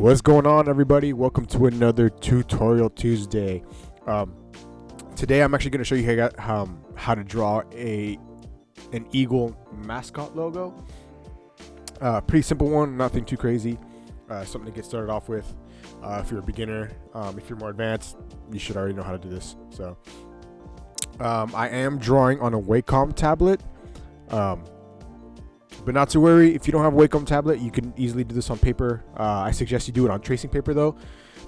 What's going on, everybody? Welcome to another Tutorial Tuesday. Today I'm actually going to show you how to draw an eagle mascot logo. Pretty simple one, nothing too crazy. Something to get started off with. If you're a beginner, if you're more advanced, you should already know how to do this. So I am drawing on a Wacom tablet. But not to worry, if you don't have a Wacom tablet, you can easily do this on paper. I suggest you do it on tracing paper though,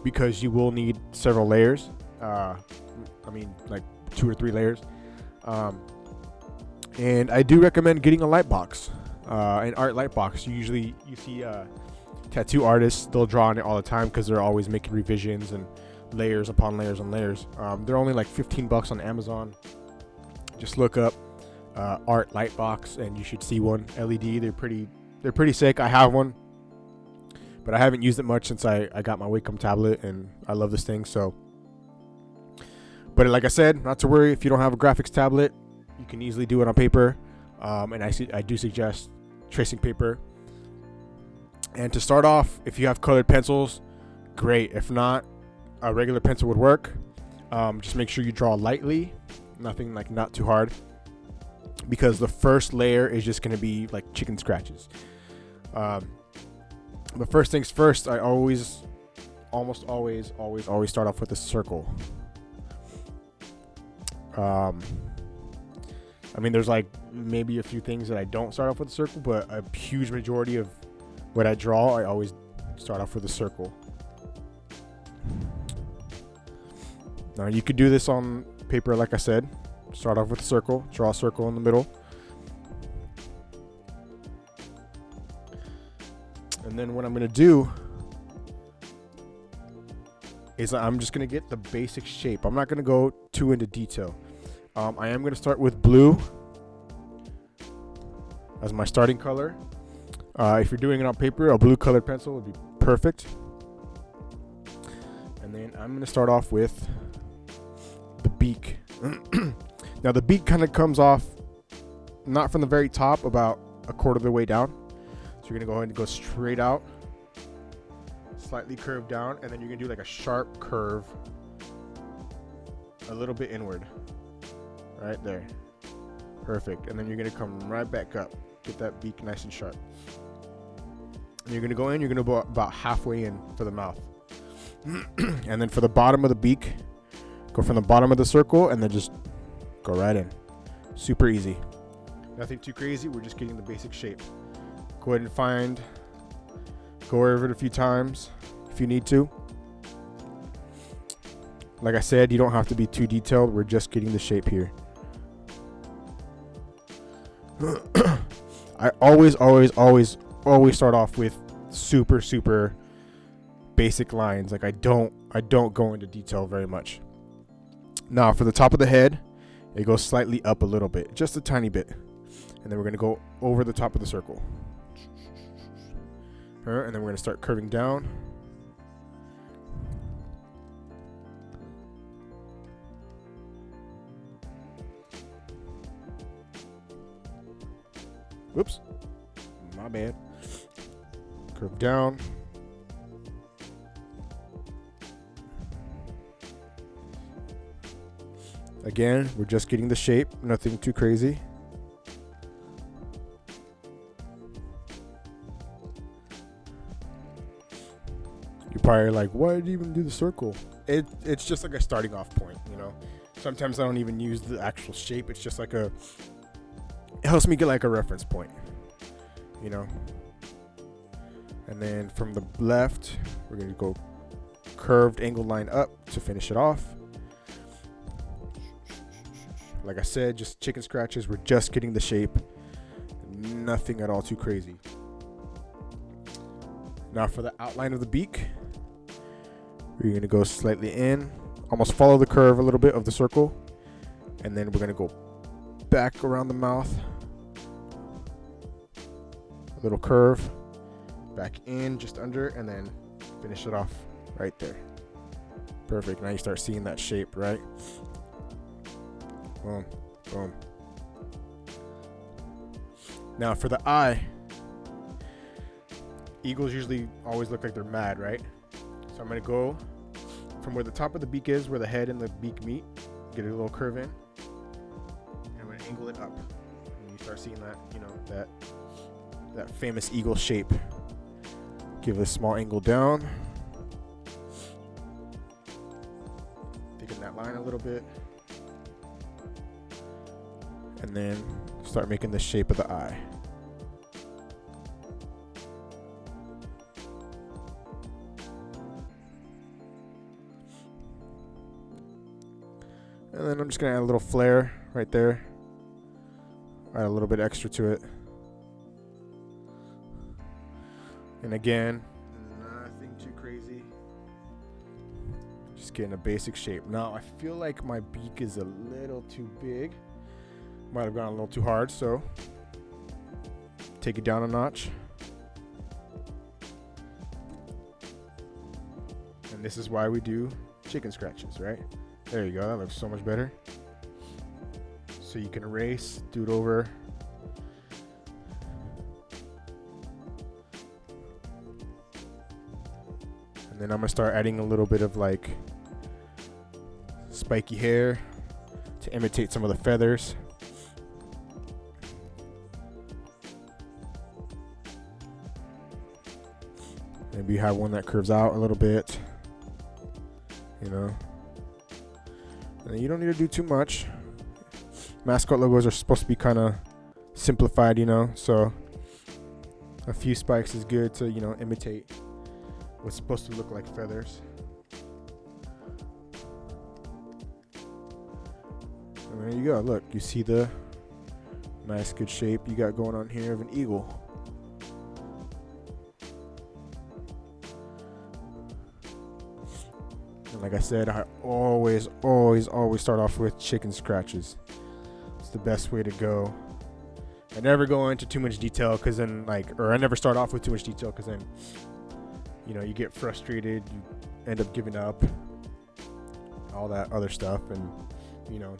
because you will need several layers. Like 2 or 3 layers. And I do recommend getting a light box, an art light box. You see tattoo artists, they'll draw on it all the time because they're always making revisions and layers upon layers on layers. They're only like $15 on Amazon. Just look up art light box and you should see one. LED. They're pretty sick. I have one, but I haven't used it much since I got my Wacom tablet, and I love this thing. So, but like I said, not to worry, if you don't have a graphics tablet, you can easily do it on paper. And I do suggest tracing paper. And to start off, if you have colored pencils, great. If not, a regular pencil would work. Just make sure you draw lightly, not too hard, because the first layer is just going to be like chicken scratches. But first things first, I almost always start off with a circle. There's like maybe a few things that I don't start off with a circle, but a huge majority of what I draw, I always start off with a circle. Now you could do this on paper, like I said. Start off with a circle, draw a circle in the middle. And then what I'm going to do is I'm just going to get the basic shape. I'm not going to go too into detail. I am going to start with blue as my starting color. If you're doing it on paper, a blue colored pencil would be perfect. And then I'm going to start off with the beak. Now the beak kind of comes off not from the very top, about a quarter of the way down. So you're going to go ahead and go straight out, slightly curved down, and then you're going to do like a sharp curve a little bit inward. Right there. Perfect. And then you're going to come right back up. Get that beak nice and sharp. And you're going to go in, you're going to go about halfway in for the mouth. And then for the bottom of the beak, go from the bottom of the circle and then just go right in. Super easy. Nothing too crazy. We're just getting the basic shape. Go ahead and go over it a few times if you need to. Like I said, you don't have to be too detailed. We're just getting the shape here. I always start off with super basic lines. Like I don't go into detail very much. Now for the top of the head, it goes slightly up a little bit, just a tiny bit. And then we're going to go over the top of the circle. And then we're going to start curving down. Whoops, my bad. Curve down. Again, we're just getting the shape, nothing too crazy. You're probably like, why did you even do the circle? It's just like a starting off point, you know. Sometimes I don't even use the actual shape. It's just like it helps me get like a reference point, you know. And then from the left, we're going to go curved angled line up to finish it off. Like I said, just chicken scratches. We're just getting the shape. Nothing at all too crazy. Now for the outline of the beak, we're going to go slightly in, almost follow the curve a little bit of the circle. And then we're going to go back around the mouth. A little curve. Back in, just under, and then finish it off right there. Perfect. Now you start seeing that shape, right? Boom, boom. Now for the eye, eagles usually always look like they're mad, right? So I'm gonna go from where the top of the beak is, where the head and the beak meet, get a little curve in, and I'm gonna angle it up. And you start seeing that, you know, that famous eagle shape. Give it a small angle down. Thicken that line a little bit. And then start making the shape of the eye. And then I'm just gonna add a little flare right there. Add a little bit extra to it. And again, nothing too crazy. Just getting a basic shape. Now I feel like my beak is a little too big. Might have gone a little too hard, so take it down a notch. And this is why we do chicken scratches, right? There you go, that looks so much better. So you can erase, do it over. And then I'm gonna start adding a little bit of like spiky hair to imitate some of the feathers. Maybe you have one that curves out a little bit, you know. And you don't need to do too much. Mascot logos are supposed to be kind of simplified, you know, so a few spikes is good to, you know, imitate what's supposed to look like feathers. And there you go. Look, you see the nice good shape you got going on here of an eagle. And like I said, I always start off with chicken scratches. It's the best way to go. I never go into too much detail because then I never start off with too much detail because then, you know, you get frustrated, you end up giving up, all that other stuff. And, you know,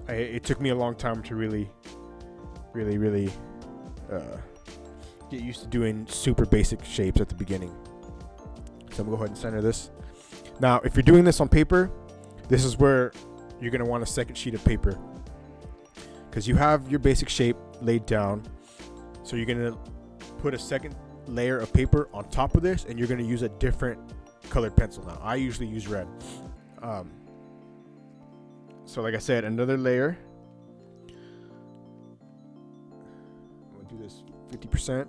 it took me a long time to really get used to doing super basic shapes at the beginning. So I'm gonna go ahead and center this. Now, if you're doing this on paper, this is where you're gonna want a second sheet of paper because you have your basic shape laid down. So you're gonna put a second layer of paper on top of this, and you're gonna use a different colored pencil. Now, I usually use red. So like I said, another layer. I'm gonna do this 50%.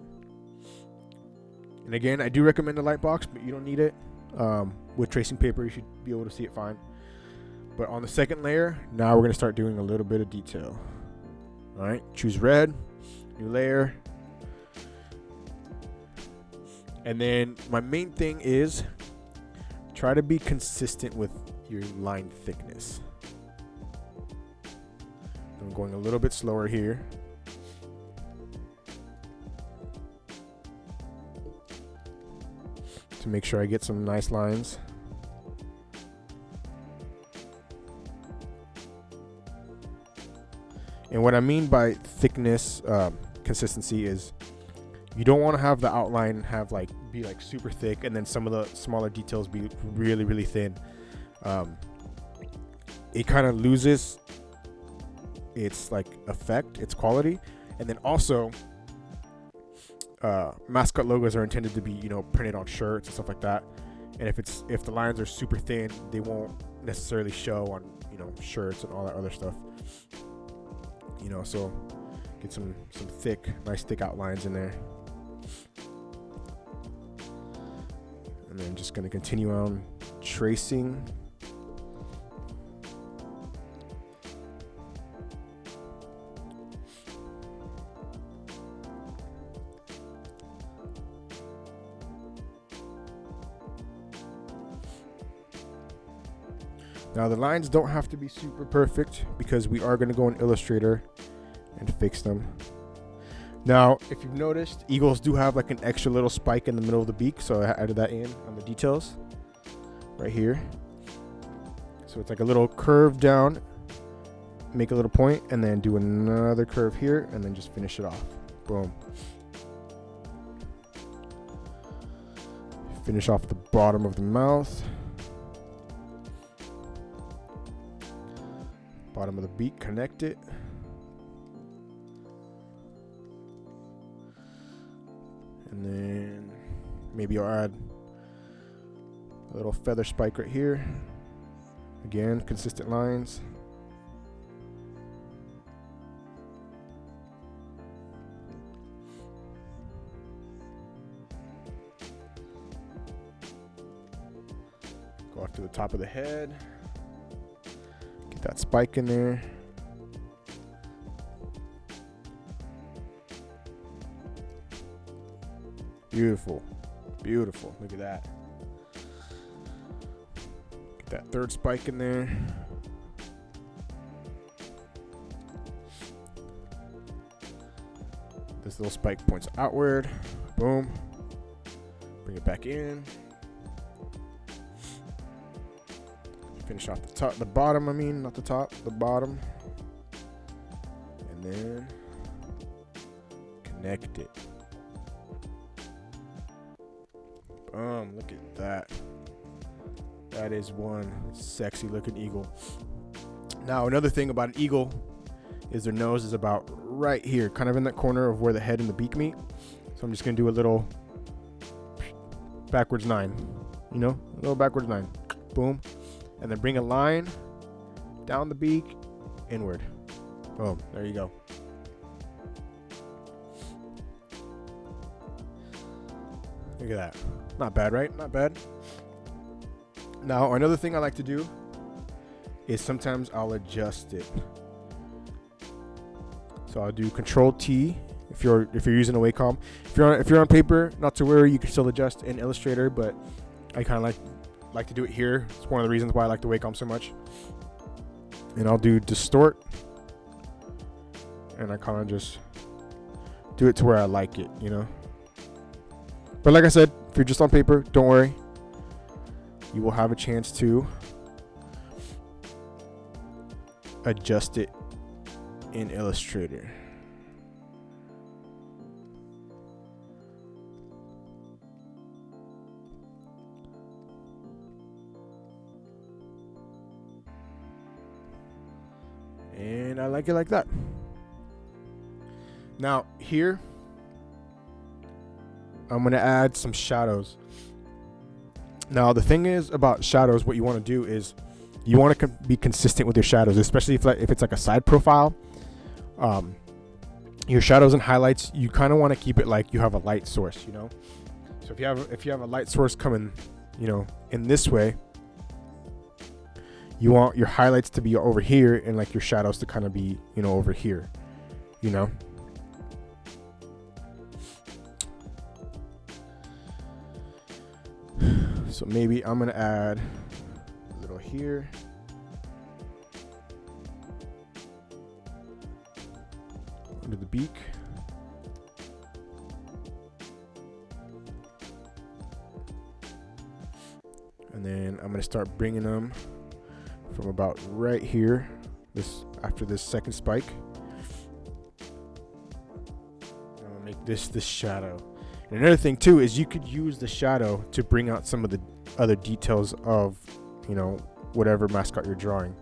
And again, I do recommend a light box, but you don't need it. With tracing paper, you should be able to see it fine. But on the second layer, now we're gonna start doing a little bit of detail. All right, choose red, new layer. And then my main thing is try to be consistent with your line thickness. I'm going a little bit slower here. To make sure I get some nice lines. And what I mean by thickness, consistency is you don't want to have the outline be super thick and then some of the smaller details be really thin. It kind of loses its effect, its quality. And then also Mascot logos are intended to be, you know, printed on shirts and stuff like that. And if the lines are super thin, they won't necessarily show on, you know, shirts and all that other stuff. You know, so get some nice thick outlines in there. And then just gonna continue on tracing. Now the lines don't have to be super perfect because we are going to go in Illustrator and fix them. Now, if you've noticed, eagles do have like an extra little spike in the middle of the beak, so I added that in on the details right here. So it's like a little curve down, make a little point, and then do another curve here, and then just finish it off. Boom. Finish off the bottom of the mouth. Bottom of the beak, connect it. And then maybe I'll add a little feather spike right here. Again, consistent lines. Go off to the top of the head. Get that spike in there. Beautiful. Beautiful. Look at that. Get that third spike in there. This little spike points outward. Boom. Bring it back in. Finish off the top, the bottom, I mean, not the top, the bottom. And then connect it. Boom, look at that. That is one sexy looking eagle. Now, another thing about an eagle is their nose is about right here, kind of in that corner of where the head and the beak meet. So I'm just gonna do a little backwards 9, you know, a little backwards 9. Boom. And then bring a line down the beak, inward. Boom, there you go. Look at that. Not bad, right? Not bad. Now, another thing I like to do is sometimes I'll adjust it. So I'll do Control T if you're using a Wacom. If you're on paper, not to worry, you can still adjust in Illustrator, but I kind of like to do it here. It's one of the reasons why I like the Wacom so much. And I'll do Distort, and I kind of just do it to where I like it, you know. But like I said, if you're just on paper, don't worry. You will have a chance to adjust it in Illustrator. And I like it like that. Now here, I'm going to add some shadows. Now the thing is about shadows, what you want to do is you want to be consistent with your shadows, especially if it's like a side profile. Your shadows and highlights, you kind of want to keep it like you have a light source, you know. So if you have a light source coming, you know, in this way, you want your highlights to be over here and like your shadows to kind of be, you know, over here, you know. So maybe I'm gonna add a little here. Under the beak. And then I'm gonna start bringing them from about right here, after this second spike. I'm gonna make this the shadow. And another thing too is you could use the shadow to bring out some of the other details of, you know, whatever mascot you're drawing.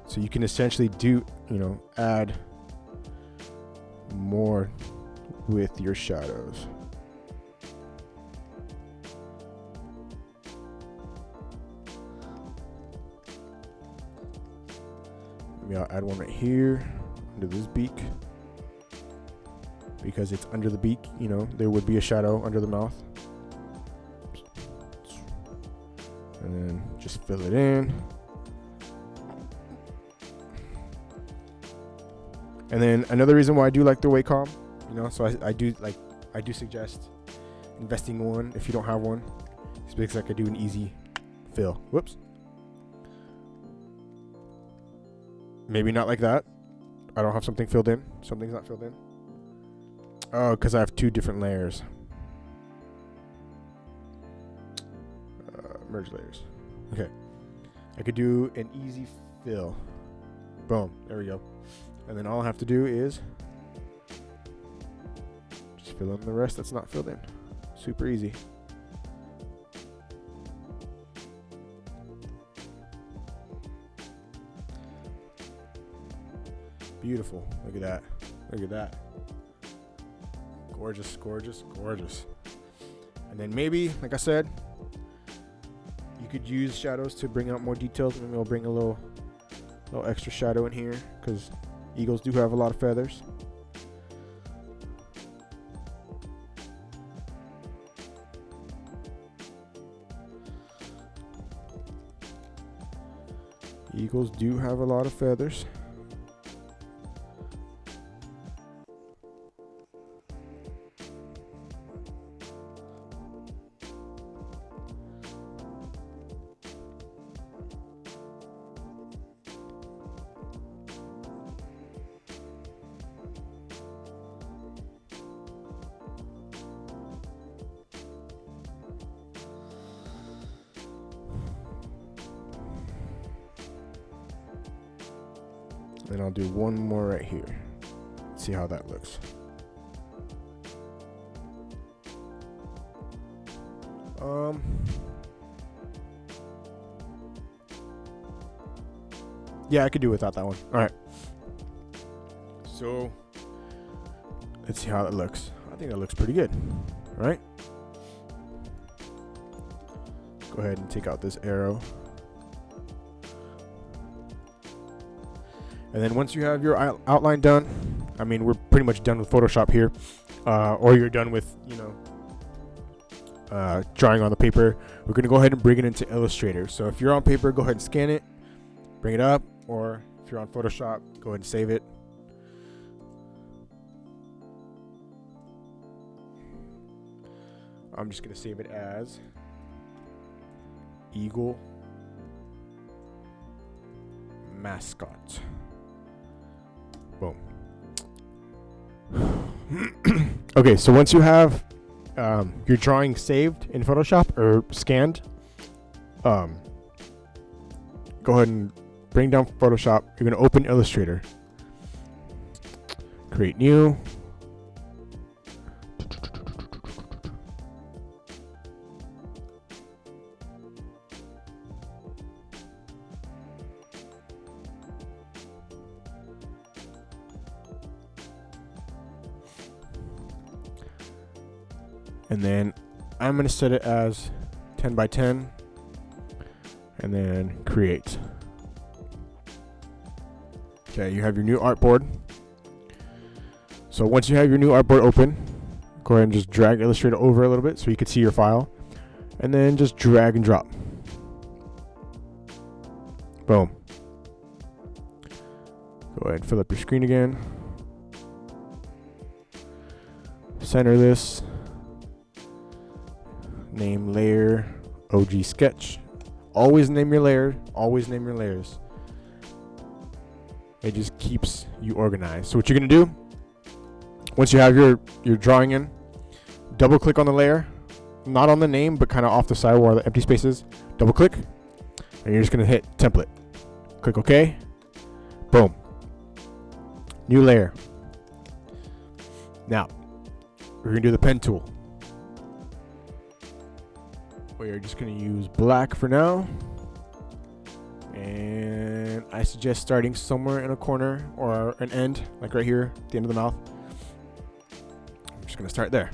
So you can essentially do, you know, add more with your shadows. Maybe I'll add one right here under this beak, because it's under the beak, you know, there would be a shadow under the mouth. And then just fill it in. And then another reason why I do like the Wacom, you know, so I do suggest investing one if you don't have one. It's because I could do an easy fill. Whoops. Maybe not like that. I don't have something filled in. Something's not filled in. Oh, because I have two different layers. Merge layers. Okay. I could do an easy fill. Boom, there we go. And then all I have to do is just fill in the rest that's not filled in. Super easy. Beautiful. Look at that. Look at that. Gorgeous, gorgeous, gorgeous. And then maybe, like I said, you could use shadows to bring out more details. Maybe I'll bring a little extra shadow in here because eagles do have a lot of feathers. Eagles do have a lot of feathers. Then I'll do one more right here. See how that looks. Yeah, I could do without that one. All right. So let's see how that looks. I think that looks pretty good, right? Go ahead and take out this arrow. And then once you have your outline done, I mean, we're pretty much done with Photoshop here, or you're done with, drawing on the paper. We're going to go ahead and bring it into Illustrator. So if you're on paper, go ahead and scan it, bring it up, or if you're on Photoshop, go ahead and save it. I'm just going to save it as Eagle Mascot. Boom. Okay, so once you have your drawing saved in Photoshop or scanned, go ahead and bring down Photoshop. You're going to open Illustrator. Create new. And then I'm going to set it as 10 by 10 and then create. Okay, you have your new artboard. So once you have your new artboard open, go ahead and just drag Illustrator over a little bit so you can see your file. And then just drag and drop. Boom. Go ahead and fill up your screen again. Center this. Name layer OG sketch. Always name your layer. Always name your layers. It just keeps you organized. So what you're gonna do, once you have your drawing in, double click on the layer, not on the name, but kind of off the side where the empty space is. Double click, and you're just gonna hit template. Click OK. Boom. New layer. Now we're gonna do the pen tool. We're just going to use black for now, and I suggest starting somewhere in a corner or an end, like right here at the end of the mouth. I'm just going to start there,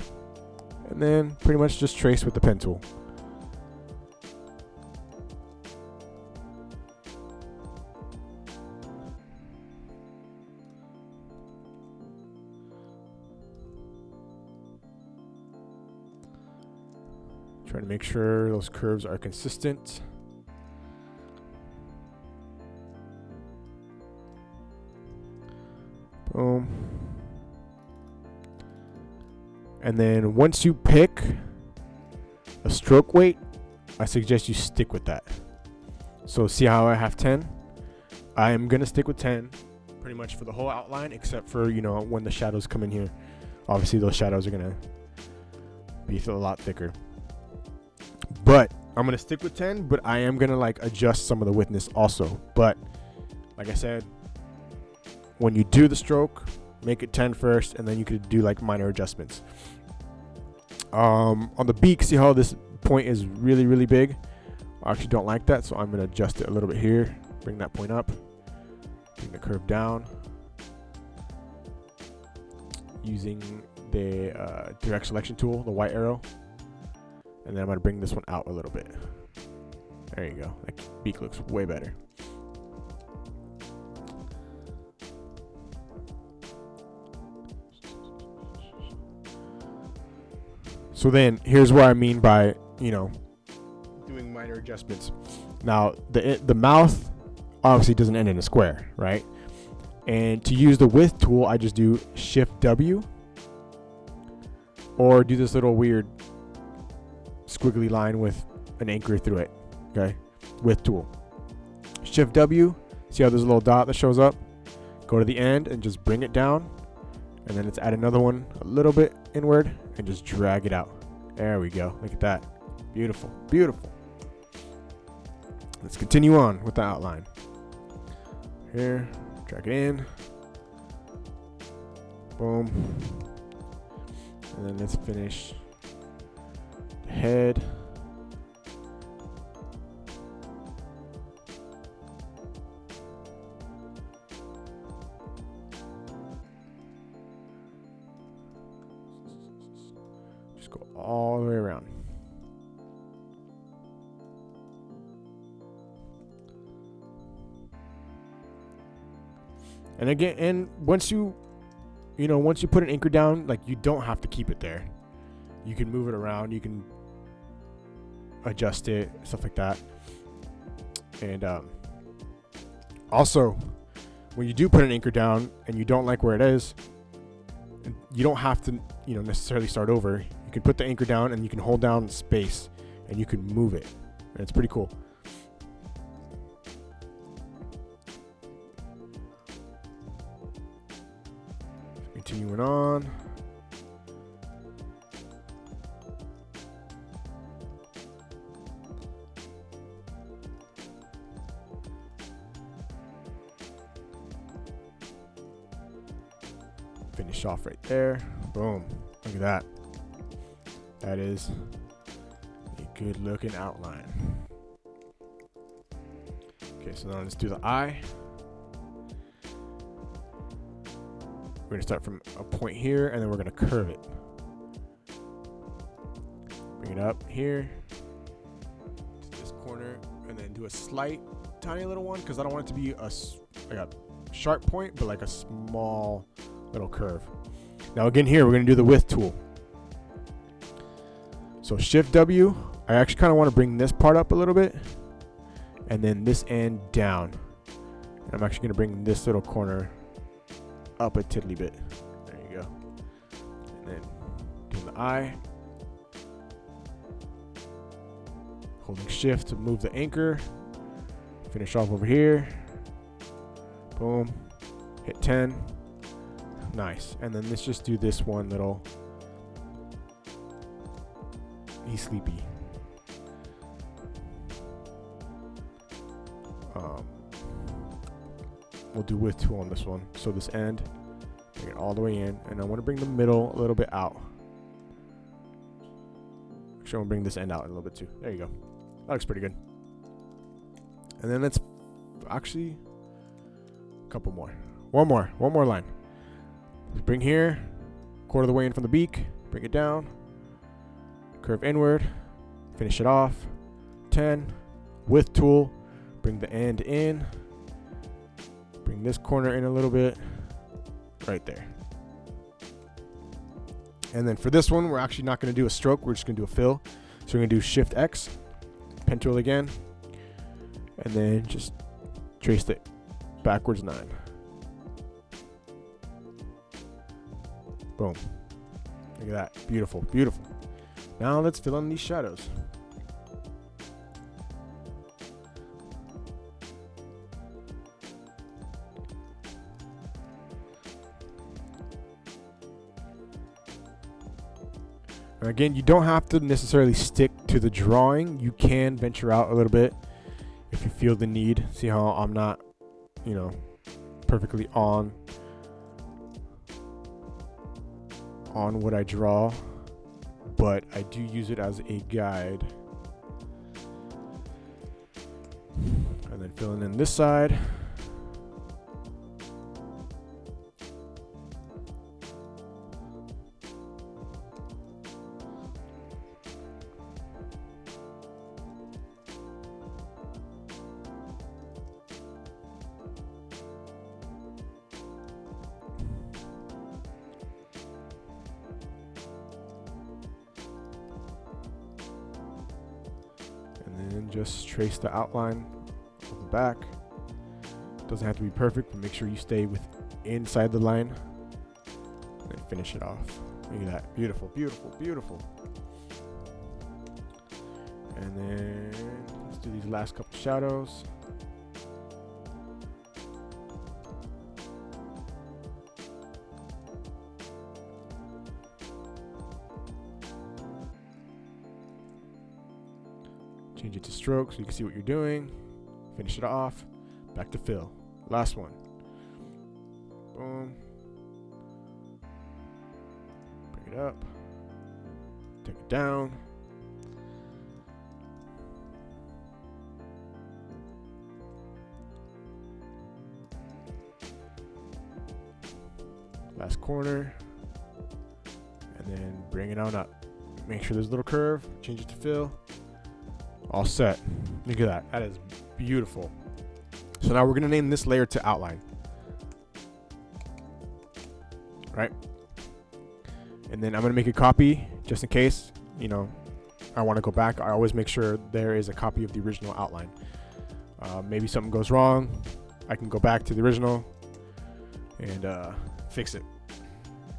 and then pretty much just trace with the pen tool. Try to make sure those curves are consistent. Boom. And then once you pick a stroke weight, I suggest you stick with that. So see how I have 10? I'm going to stick with 10 pretty much for the whole outline, except for, when the shadows come in here. Obviously, those shadows are going to be a lot thicker. But I'm going to stick with 10, but I am going to adjust some of the witness also. But like I said, when you do the stroke, make it 10 first, and then you could do like minor adjustments. On the beak, see how this point is really, really big? I actually don't like that, so I'm going to adjust it a little bit here. Bring that point up. Bring the curve down. Using the direct selection tool, the white arrow. And then I'm going to bring this one out a little bit. There you go. That beak looks way better. So then here's what I mean by, doing minor adjustments. Now the mouth obviously doesn't end in a square, right? And to use the width tool, I just do Shift W, or do this little weird squiggly line with an anchor through it. Okay, width tool. Shift W. See how there's a little dot that shows up? Go to the end and just bring it down, and then let's add another one a little bit inward and just drag it out. There we go. Look at that. Beautiful, beautiful. Let's continue on with the outline. Here, drag it in. Boom. And then let's finish the head. Just go all the way around. And again, and once you put an anchor down, like, you don't have to keep it there. You can move it around, you can adjust it, stuff like that. And also, when you do put an anchor down and you don't like where it is, you don't have to, necessarily start over. You can put the anchor down and you can hold down space and you can move it. And it's pretty cool. Continuing on. Finish off right there. Boom. Look at that. That is a good looking outline. Okay, so now let's do the eye. We're going to start from a point here, and then we're going to curve it. Bring it up here to this corner, and then do a slight, tiny little one, because I don't want it to be like a sharp point, but like a small little curve. Now again here, we're going to do the width tool. So Shift W, I actually kind of want to bring this part up a little bit, and then this end down. And I'm actually going to bring this little corner up a tiddly bit. There you go. And then doing the eye. Holding Shift to move the anchor. Finish off over here. Boom. Hit 10. Nice. And then let's just do this one little. He's sleepy. We'll do width tool on this one. So this end, bring it all the way in, and I want to bring the middle a little bit out. Actually, I want to bring this end out a little bit too. There you go. That looks pretty good. And then let's actually a couple more. One more line. Let's bring here, quarter of the way in from the beak, bring it down, curve inward, finish it off. 10, width tool, bring the end in. Bring this corner in a little bit, right there. And then for this one, we're actually not going to do a stroke. We're just going to do a fill. So we're going to do Shift X, pen tool again, and then just trace it backwards 9. Boom. Look at that. Beautiful, beautiful. Now let's fill in these shadows. Again, you don't have to necessarily stick to the drawing. You can venture out a little bit if you feel the need. See how I'm not, perfectly on on what I draw, but I do use it as a guide. And then filling in this side. And then just trace the outline of the back. Doesn't have to be perfect, but make sure you stay inside the line and finish it off. Look at that. Beautiful, beautiful, beautiful. And then let's do these last couple shadows. Change it to stroke so you can see what you're doing. Finish it off. Back to fill. Last one. Boom. Bring it up. Take it down. Last corner. And then bring it on up. Make sure there's a little curve. Change it to fill. All set. Look at that. That is beautiful. So now we're going to name this layer to outline. Right? And then I'm going to make a copy just in case, you know, I want to go back. I always make sure there is a copy of the original outline. Maybe something goes wrong. I can go back to the original and fix it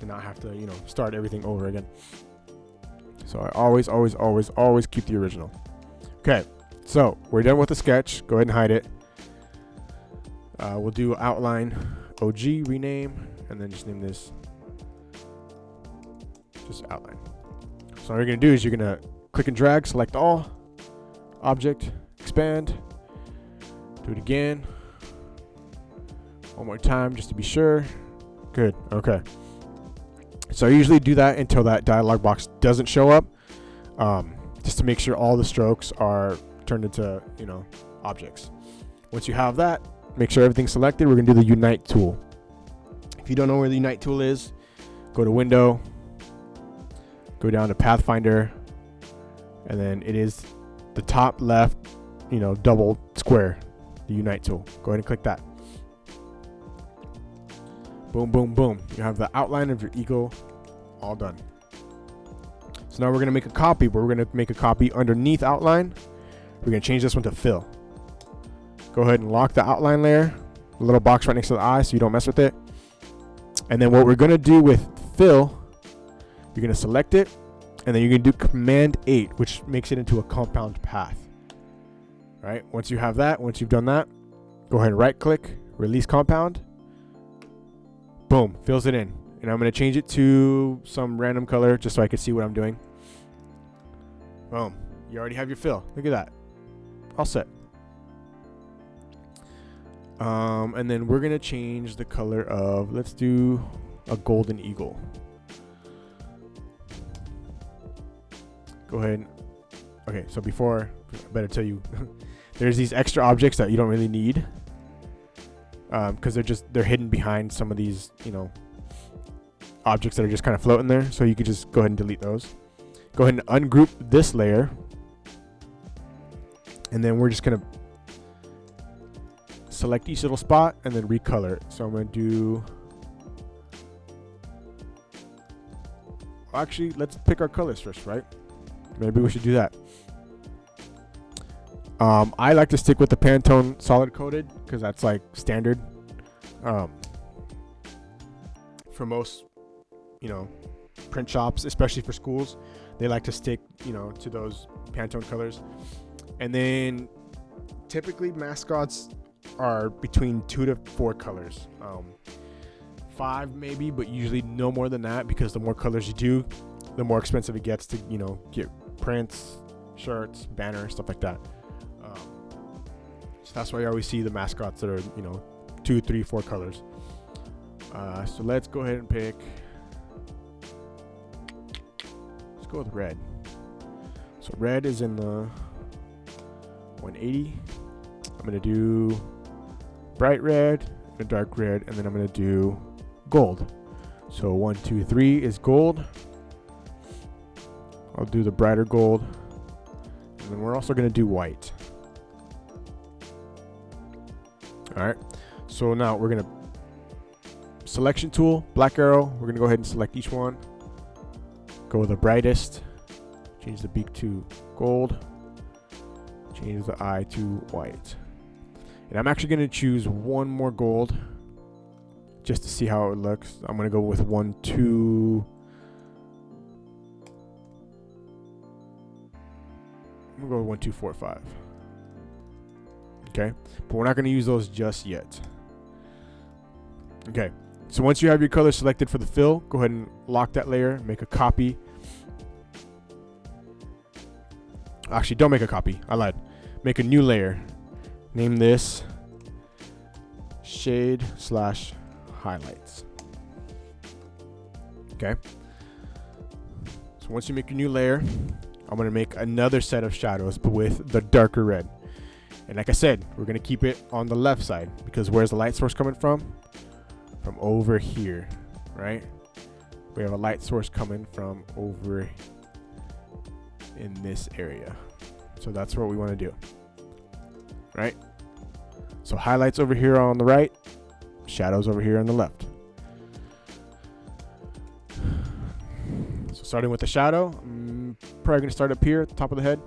and not have to, you know, start everything over again. So I always keep the original. Okay, so we're done with the sketch. Go ahead and hide it. We'll do outline OG, rename, and then just name this just outline. So what you're going to do is you're going to click and drag, select all, object, expand, do it again. One more time just to be sure. Good, okay. So I usually do that until that dialog box doesn't show up, just to make sure all the strokes are turned into, you know, objects. Once you have that, make sure everything's selected. We're going to do the Unite tool. If you don't know where the Unite tool is, go to Window, go down to Pathfinder, and then it is the top left, you know, double square, the Unite tool. Go ahead and click that. Boom, boom, boom. You have the outline of your eagle all done. So now we're going to make a copy, but we're going to make a copy underneath outline. We're going to change this one to fill. Go ahead and lock the outline layer, a little box right next to the eye so you don't mess with it. And then what we're going to do with fill, you're going to select it, and then you're going to do Command 8, which makes it into a compound path. All right, once you have that, once you've done that, go ahead and right click, release compound. Boom, fills it in. And I'm going to change it to some random color just so I can see what I'm doing. Boom, you already have your fill. Look at that. All set. And then we're going to change the color of, let's do a golden eagle. Go ahead. Okay, so before, I better tell you, there's these extra objects that you don't really need. Because they're hidden behind some of these, you know, objects that are just kind of floating there. So you could just go ahead and delete those. Go ahead and ungroup this layer. And then we're just going to select each little spot and then recolor it. So I'm going to do, actually, let's pick our colors first, right? Maybe we should do that. I like to stick with the Pantone solid coated because that's like standard. For most, you know, print shops, especially for schools, they like to stick, you know, to those Pantone colors. And then typically mascots are between 2 to 4 colors. 5 maybe, but usually no more than that, because the more colors you do, the more expensive it gets to, you know, get prints, shirts, banners, stuff like that. So that's why you always see the mascots that are, you know, 2, 3, 4 colors. So let's go ahead and pick Let's go with red. So red is in the 180. I'm gonna do bright red and dark red, and then I'm gonna do gold. So 1, 2, 3 is gold. I'll do the brighter gold, and then we're also gonna do white. All right. So now we're gonna selection tool, black arrow. We're gonna go ahead and select each one. Go with the brightest. Change the beak to gold. Change the eye to white. And I'm actually gonna choose one more gold just to see how it looks. I'm gonna go with 1, 2. I'm gonna go with 1, 2, 4, 5. Okay, but we're not gonna use those just yet. Okay, so once you have your color selected for the fill, go ahead and lock that layer, make a copy. Actually, don't make a copy. I lied. Make a new layer. Name this shade/highlights. Okay. So once you make your new layer, I'm going to make another set of shadows, but with the darker red. And like I said, we're going to keep it on the left side, because where's the light source coming from? From over here, right? We have a light source coming from over in this area. So that's what we want to do, right? So highlights over here on the right, shadows over here on the left. So starting with the shadow, I'm probably going to start up here at the top of the head,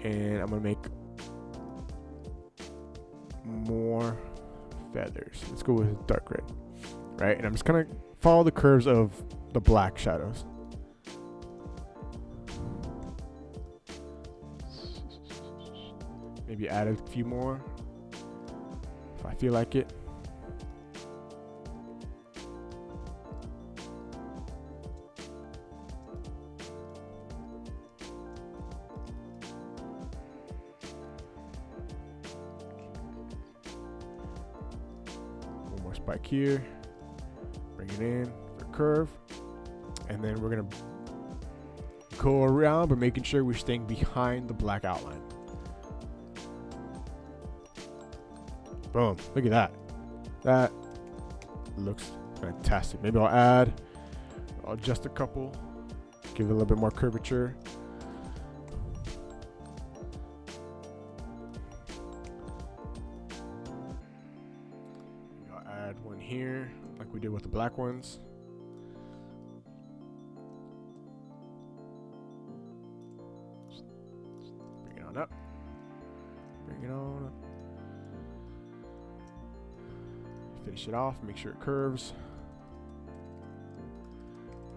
and I'm going to make more feathers. Let's go with dark red, right? And I'm just going to follow the curves of the black shadows. Maybe add a few more if I feel like it. One more spike here. Bring it in for a curve. And then we're going to go around, but making sure we're staying behind the black outline. Boom, look at that. That looks fantastic. Maybe I'll adjust a couple, give it a little bit more curvature. I'll add one here, like we did with the black ones. Bring it on up. Bring it on up. Finish it off, make sure it curves.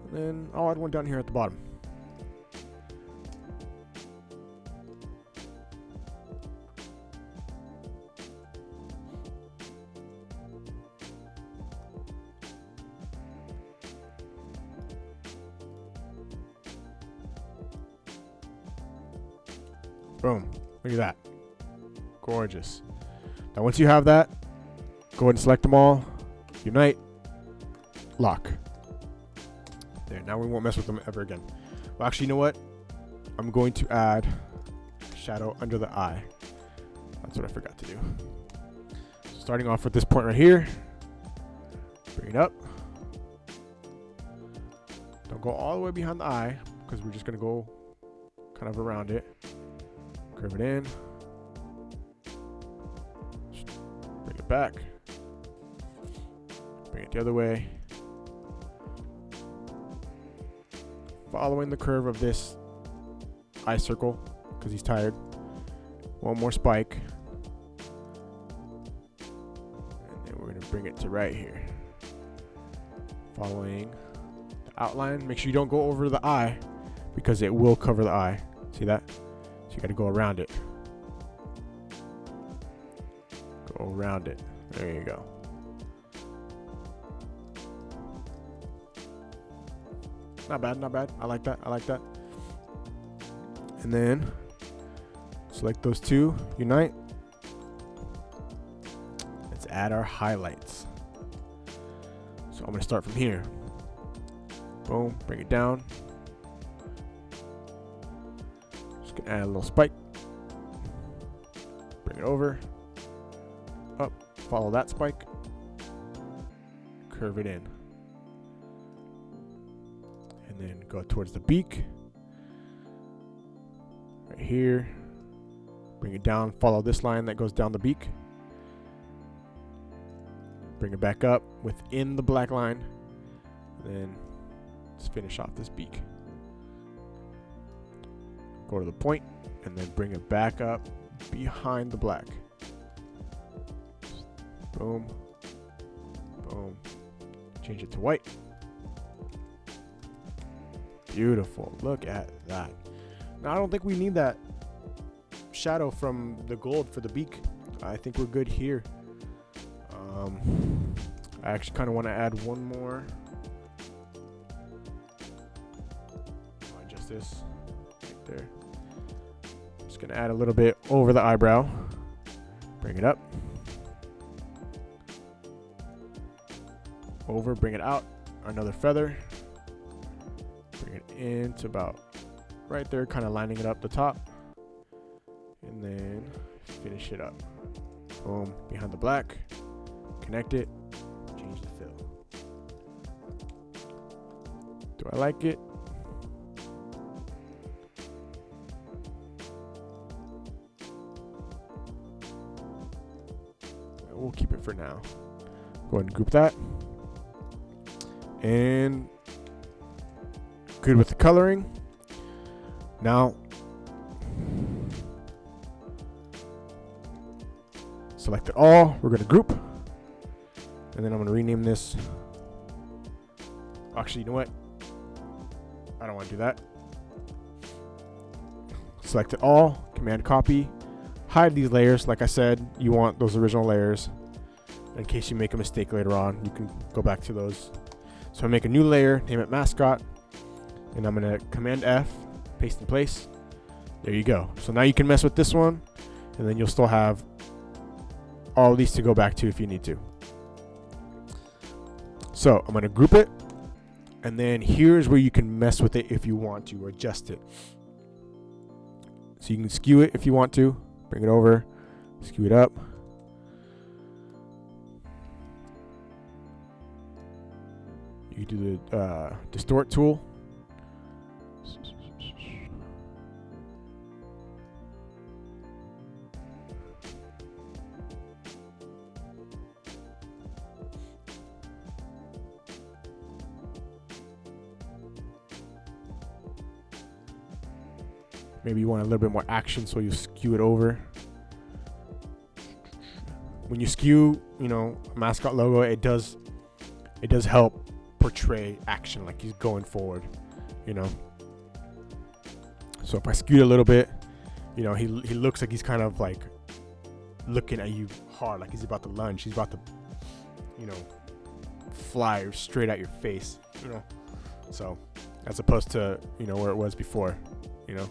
And then I'll add one down here at the bottom. Boom, look at that. Gorgeous. Now once you have that, go ahead and select them all, unite, lock. There, now we won't mess with them ever again. Well, actually, you know what? I'm going to add shadow under the eye. That's what I forgot to do. So starting off with this point right here, bring it up. Don't go all the way behind the eye, because we're just gonna go kind of around it. Curve it in. Bring it back. Bring it the other way. Following the curve of this eye circle, because he's tired. One more spike. And then we're going to bring it to right here. Following the outline. Make sure you don't go over the eye, because it will cover the eye. See that? So you got to go around it. Go around it. There you go. Not bad, not bad. I like that. I like that. And then select those two, unite. Let's add our highlights. So I'm going to start from here. Boom, bring it down. Just gonna add a little spike. Bring it over. Up. Follow that spike. Curve it in. And then go towards the beak. Right here. Bring it down. Follow this line that goes down the beak. Bring it back up within the black line. And then just finish off this beak. Go to the point and then bring it back up behind the black. Boom. Boom. Change it to white. Beautiful. Look at that. Now, I don't think we need that shadow from the gold for the beak. I think we're good here. I actually kind of want to add one more. Just this right there. Just gonna add a little bit over the eyebrow. Bring it up. Over, bring it out. Another feather. Bring it into about right there, kind of lining it up the top. And then finish it up. Boom, behind the black. Connect it. Change the fill. Do I like it? We'll keep it for now. Go ahead and group that. And good with the coloring. Now, select it all. We're going to group. And then I'm going to rename this. Actually, you know what? I don't want to do that. Select it all. Command copy. Hide these layers. Like I said, you want those original layers. In case you make a mistake later on, you can go back to those. So I make a new layer, name it Mascot. And I'm going to Command F, paste in place. There you go. So now you can mess with this one. And then you'll still have all of these to go back to if you need to. So I'm going to group it. And then here's where you can mess with it if you want to, or adjust it. So you can skew it if you want to. Bring it over, skew it up. You can do the distort tool. Maybe you want a little bit more action, so you skew it over. When you skew, you know, a Mascot logo, it does help portray action, like he's going forward, you know. So if I skew it a little bit, you know, he looks like he's kind of like looking at you hard, like he's about to lunge. He's about to, you know, fly straight at your face, you know. So as opposed to, you know, where it was before, you know.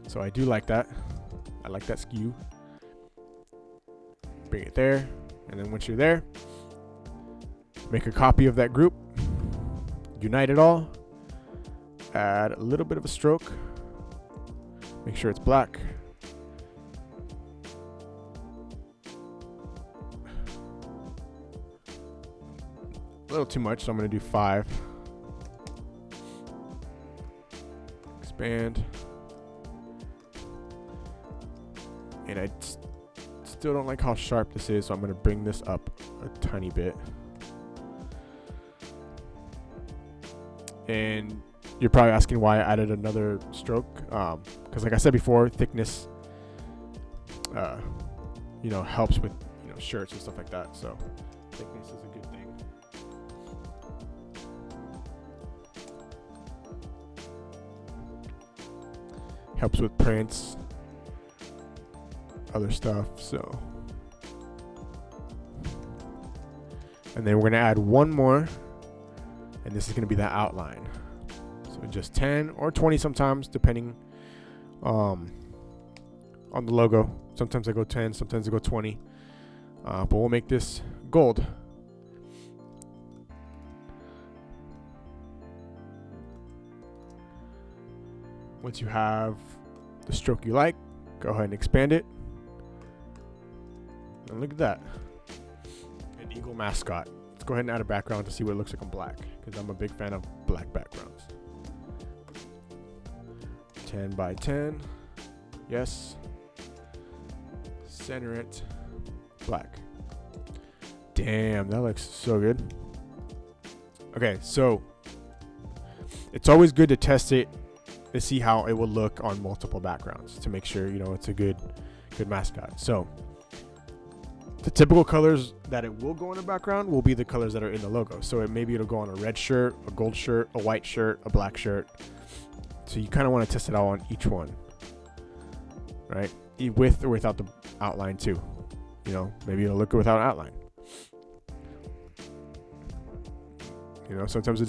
So I do like that. I like that skew. Bring it there. And then once you're there, make a copy of that group. Unite it all. Add a little bit of a stroke. Make sure it's black. A little too much, so I'm going to do 5. Expand. And I still don't like how sharp this is, so I'm going to bring this up a tiny bit. And you're probably asking why I added another stroke. Because like I said before, thickness, you know, helps with, you know, shirts and stuff like that. So thickness is a good thing. Helps with prints, other stuff. So, and then we're going to add one more, and this is going to be that outline. So just 10 or 20 sometimes, depending on the logo. Sometimes I go 10, sometimes I go 20. But we'll make this gold. Once you have the stroke you like, go ahead and expand it. And look at that. An eagle mascot. Let's go ahead and add a background to see what it looks like on black, because I'm a big fan of black backgrounds. 10 by 10. Yes. Center it. Black. Damn, that looks so good. Okay, so it's always good to test it to see how it will look on multiple backgrounds to make sure, you know, it's a good mascot. So the typical colors that it will go in the background will be the colors that are in the logo. So maybe it'll go on a red shirt, a gold shirt, a white shirt, a black shirt. So you kind of want to test it out on each one, right? With or without the outline too. You know, maybe it'll look good without outline. You know, sometimes it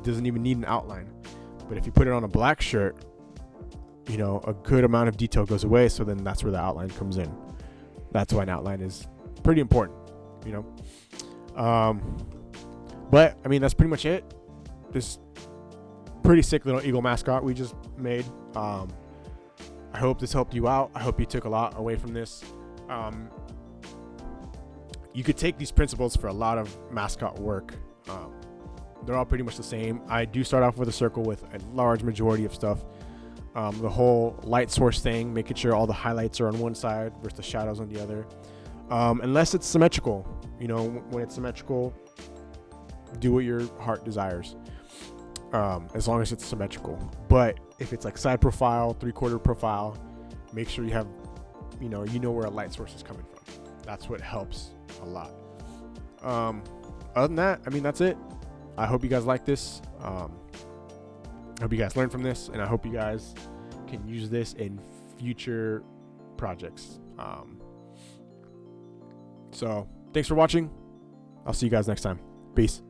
doesn't even need an outline. But if you put it on a black shirt, you know, a good amount of detail goes away. So then that's where the outline comes in. That's why an outline is pretty important, you know. But I mean, that's pretty much it. This pretty sick little eagle mascot we just made. I hope this helped you out. I hope you took a lot away from this. You could take these principles for a lot of mascot work. They're all pretty much the same. I do start off with a circle with a large majority of stuff. The whole light source thing, making sure all the highlights are on one side versus the shadows on the other. Unless it's symmetrical, you know, when it's symmetrical, do what your heart desires. As long as it's symmetrical. But if it's like side profile, 3/4 profile, make sure you have, you know where a light source is coming from. That's what helps a lot. Other than that, I mean, that's it. I hope you guys like this. I hope you guys learned from this, and I hope you guys can use this in future projects. So thanks for watching. I'll see you guys next time. Peace.